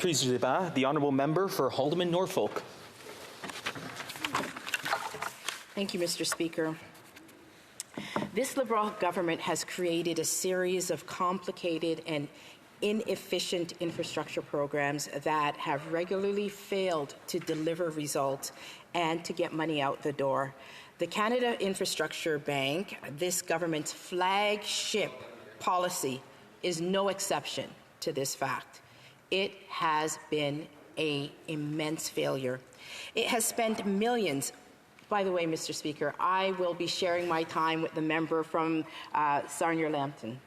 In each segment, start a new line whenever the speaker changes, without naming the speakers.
Prise de débat, the Honourable Member for Haldimand Norfolk.
Thank you, Mr. Speaker. This Liberal government has created a series of complicated and inefficient infrastructure programs that have regularly failed to deliver results and to get money out the door. The Canada Infrastructure Bank, this government's flagship policy, is no exception to this fact. It has been an immense failure. It has spent millions. By the way, Mr. Speaker, I will be sharing my time with the member from Sarnia-Lambton.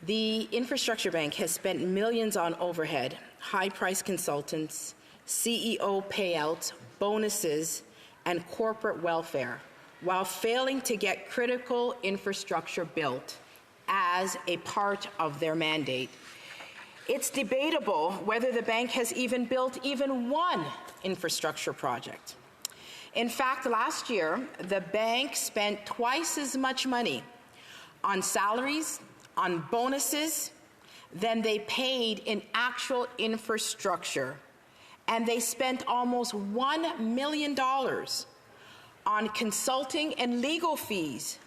The Infrastructure Bank has spent millions on overhead, high-priced consultants, CEO payouts, bonuses, and corporate welfare, while failing to get critical infrastructure built as a part of their mandate. It's debatable whether the bank has even built even one infrastructure project. In fact, last year, the bank spent twice as much money on salaries, on bonuses, than they paid in actual infrastructure. And they spent almost $1 million on consulting and legal fees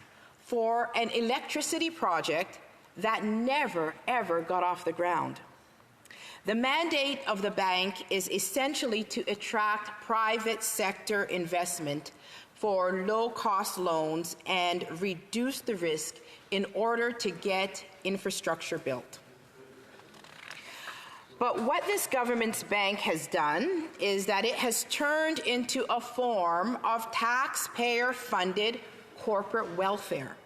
for an electricity project that never, ever got off the ground. The mandate of the bank is essentially to attract private sector investment for low-cost loans and reduce the risk in order to get infrastructure built. But what this government's bank has done is that it has turned into a form of taxpayer-funded corporate welfare.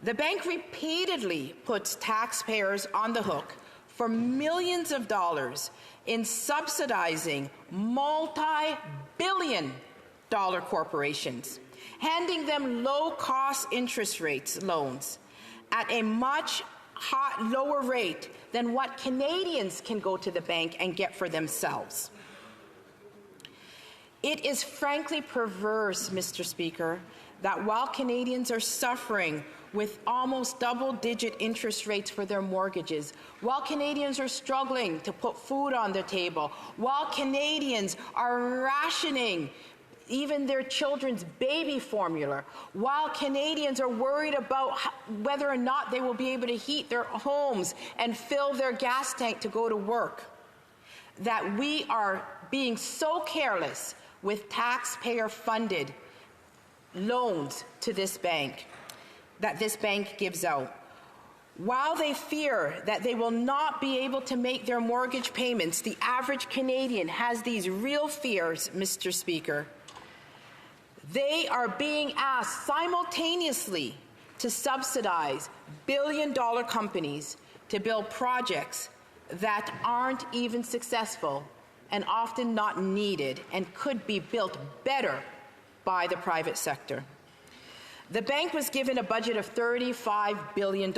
The bank repeatedly puts taxpayers on the hook for millions of dollars in subsidizing multi-billion-dollar corporations, handing them low-cost interest rates loans at a much lower rate than what Canadians can go to the bank and get for themselves. It is frankly perverse, Mr. Speaker, that while Canadians are suffering with almost double-digit interest rates for their mortgages, while Canadians are struggling to put food on the table, while Canadians are rationing even their children's baby formula, while Canadians are worried about whether or not they will be able to heat their homes and fill their gas tank to go to work, that we are being so careless with taxpayer-funded loans to this bank that this bank gives out. While they fear that they will not be able to make their mortgage payments, the average Canadian has these real fears, Mr. Speaker. They are being asked simultaneously to subsidize billion-dollar companies to build projects that aren't even successful and often not needed and could be built better by the private sector. The bank was given a budget of $35 billion,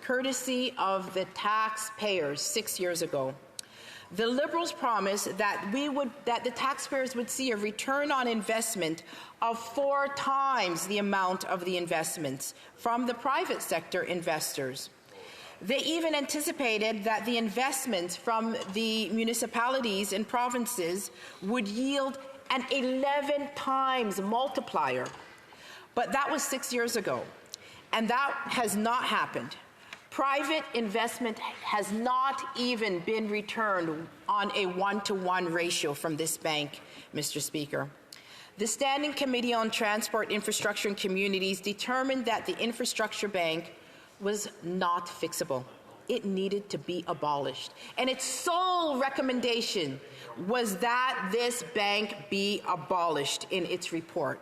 courtesy of the taxpayers 6 years ago. The Liberals promised that the taxpayers would see a return on investment of 4 times the amount of the investments from the private sector investors. They even anticipated that the investments from the municipalities and provinces would yield an 11 times multiplier. But that was 6 years ago, and that has not happened. Private investment has not even been returned on a 1-to-1 ratio from this bank, Mr. Speaker. The Standing Committee on Transport, Infrastructure and Communities determined that the Infrastructure Bank was not fixable. It needed to be abolished. And its sole recommendation was that this bank be abolished in its report.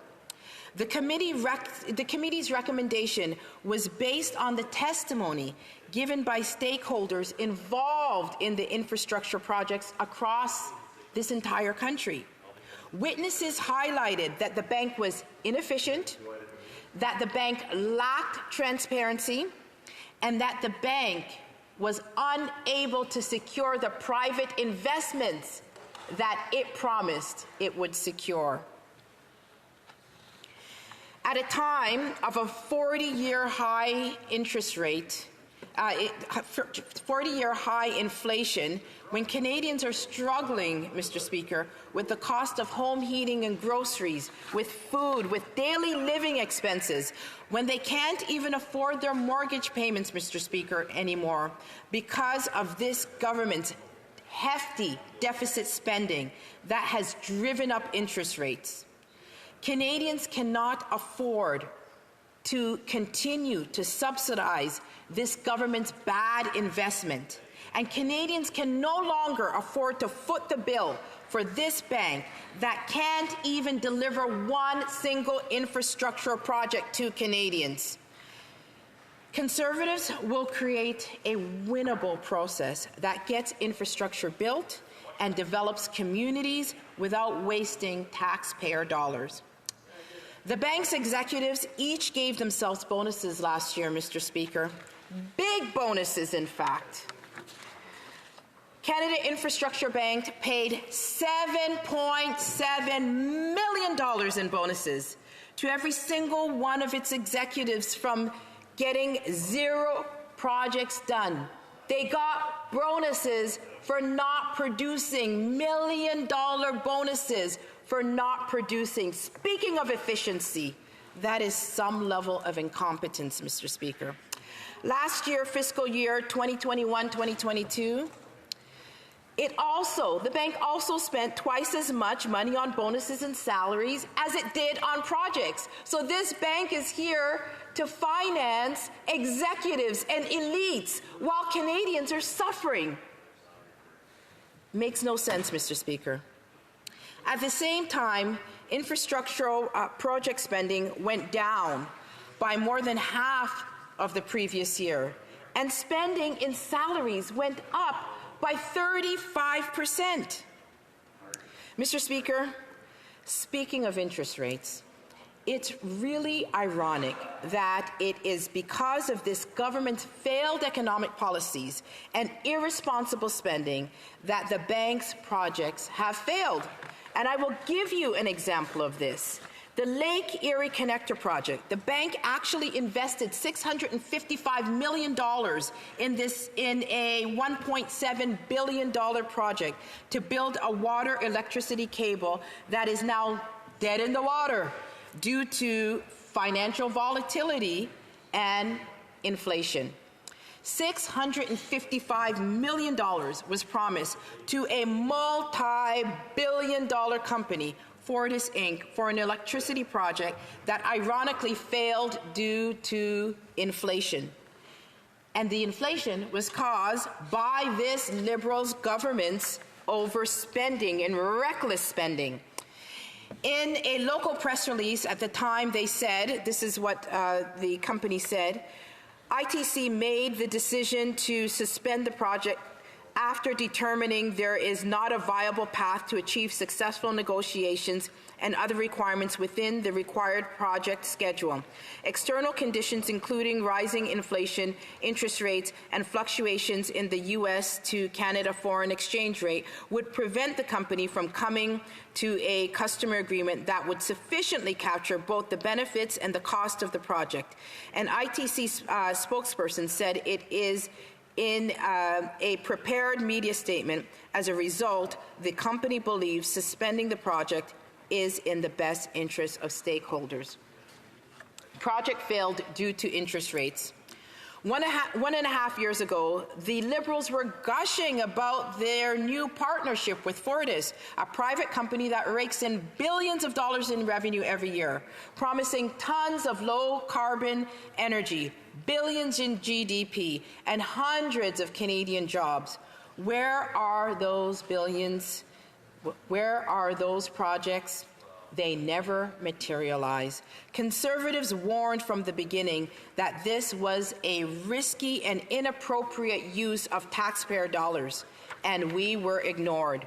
The committee's recommendation was based on the testimony given by stakeholders involved in the infrastructure projects across this entire country. Witnesses highlighted that the bank was inefficient, that the bank lacked transparency, and that the bank was unable to secure the private investments that it promised it would secure. At a time of a 40-year high interest rate, 40-year high inflation, when Canadians are struggling, Mr. Speaker, with the cost of home heating and groceries, with food, with daily living expenses, when they can't even afford their mortgage payments, Mr. Speaker, anymore, because of this government's hefty deficit spending that has driven up interest rates. Canadians cannot afford to continue to subsidize this government's bad investment. And Canadians can no longer afford to foot the bill for this bank that can't even deliver one single infrastructure project to Canadians. Conservatives will create a winnable process that gets infrastructure built and develops communities without wasting taxpayer dollars. The bank's executives each gave themselves bonuses last year, Mr. Speaker. Big bonuses, in fact. Canada Infanstructure Bank paid $7.7 million in bonuses to every single one of its executives from getting 0 projects done. They got bonuses for not producing, million-dollar bonuses for not producing. Speaking of efficiency, that is some level of incompetence, Mr. Speaker. Last year, fiscal year 2021-2022, the bank also spent twice as much money on bonuses and salaries as it did on projects. So this bank is here to finance executives and elites while Canadians are suffering. Makes no sense, Mr. Speaker. At the same time, infrastructural project spending went down by more than half of the previous year, and spending in salaries went up by 35%. Mr. Speaker, speaking of interest rates, it's really ironic that it is because of this government's failed economic policies and irresponsible spending that the bank's projects have failed. And I will give you an example of this. The Lake Erie Connector project, the bank actually invested $655 million in a $1.7 billion project to build a water electricity cable that is now dead in the water due to financial volatility and inflation. $655 million was promised to a multi-billion-dollar company, Fortis Inc., for an electricity project that ironically failed due to inflation. And the inflation was caused by this Liberals government's overspending and reckless spending. In a local press release at the time, they said, this is what the company said, ITC made the decision to suspend the project after determining there is not a viable path to achieve successful negotiations and other requirements within the required project schedule. External conditions, including rising inflation, interest rates, and fluctuations in the U.S. to Canada foreign exchange rate, would prevent the company from coming to a customer agreement that would sufficiently capture both the benefits and the cost of the project. An ITC spokesperson said it is in a prepared media statement. As a result, the company believes suspending the project is in the best interest of stakeholders. The project failed due to interest rates. One and a half years ago, the Liberals were gushing about their new partnership with Fortis, a private company that rakes in billions of dollars in revenue every year, promising tons of low-carbon energy, billions in GDP, and hundreds of Canadian jobs. Where are those billions? Where are those projects? They never materialize. Conservatives warned from the beginning that this was a risky and inappropriate use of taxpayer dollars, and we were ignored.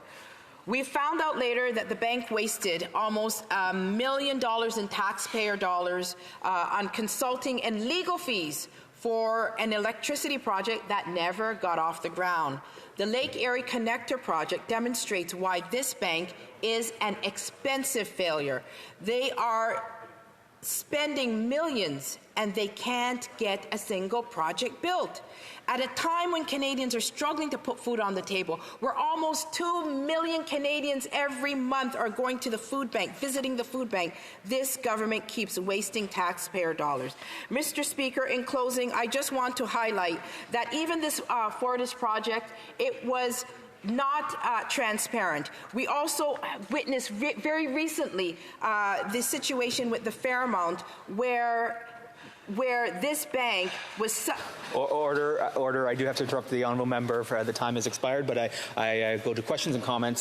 We found out later that the bank wasted almost $1 million in taxpayer dollars on consulting and legal fees for an electricity project that never got off the ground. The Lake Erie Connector project demonstrates why this bank is an expensive failure. They are spending millions, and they can't get a single project built. At a time when Canadians are struggling to put food on the table, where almost 2 million Canadians every month are going to the food bank, visiting the food bank, this government keeps wasting taxpayer dollars. Mr. Speaker, in closing, I just want to highlight that even this Fortis project, it was not transparent. We also witnessed very recently the situation with the Fairmount where this bank was...
Order. I do have to interrupt the honourable member. For the time has expired, but I go to questions and comments.